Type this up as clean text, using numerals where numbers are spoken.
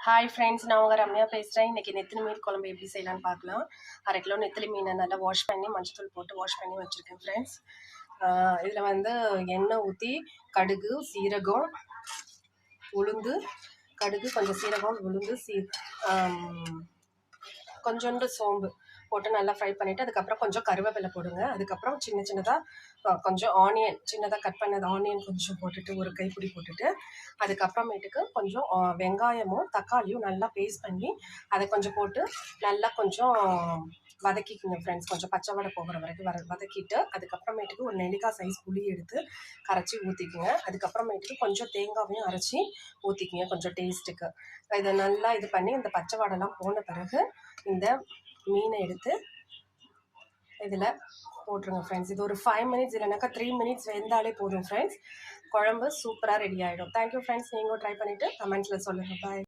Hi friends, நான் உங்கள் ரம்யா பேசுகிறேன். இன்றைக்கி நெத்திலி மீன் குழம்பு எப்படி செய்யலான்னு பார்க்கலாம். 1/2 கிலோ நெத்திலி மீனை நல்லா வாஷ் பண்ணி மஞ்சத்தூள் போட்டு வாஷ் பண்ணி வச்சுருக்கேன் ஃப்ரெண்ட்ஸ். இதில் வந்து எண்ணெய் ஊற்றி கடுகு, சீரகம், உளுந்து, கடுகு, கொஞ்சம் சீரகம், உளுந்து, கொஞ்சோண்டு சோம்பு போட்டு நல்லா ஃப்ரை பண்ணிவிட்டு அதுக்கப்புறம் கொஞ்சம் கருவேப்பிலை போடுங்க. அதுக்கப்புறம் சின்ன சின்னதாக கொஞ்சம் ஆனியன் சின்னதாக கட் பண்ணது ஆனியன் கொஞ்சம் போட்டுட்டு ஒரு கைப்பிடி போட்டுட்டு அதுக்கப்புறமேட்டுக்கு கொஞ்சம் வெங்காயமும் தக்காளியும் நல்லா பேஸ்ட் பண்ணி அதை கொஞ்சம் போட்டு நல்லா கொஞ்சம் வதக்கிக்குங்க ஃப்ரெண்ட்ஸ். கொஞ்சம் பச்சை வடை போகிற வரைக்கும் வதக்கிட்டு அதுக்கப்புறமேட்டுக்கு ஒரு நெல்லிக்காய் சைஸ் புளி எடுத்து கரைச்சி ஊற்றிக்குங்க. அதுக்கப்புறமேட்டுக்கு கொஞ்சம் தேங்காவையும் அரைச்சி ஊற்றிக்குங்க கொஞ்சம் டேஸ்ட்டுக்கு. இதை நல்லா இது பண்ணி இந்த பச்சை வடைலாம் போன பிறகு இந்த மீனை எடுத்து இதில் போட்டுருங்க ஃப்ரெண்ட்ஸ். இது ஒரு 5 மினிட்ஸ் இல்லைனாக்கா 3 மினிட்ஸ் வெந்தாலே போதும் ஃப்ரெண்ட்ஸ். குழம்பு சூப்பராக ரெடி ஆகிடும். Thank you friends. நீங்களும் ட்ரை பண்ணிவிட்டு கமெண்ட்ஸில் சொல்லுங்கள். பாய்.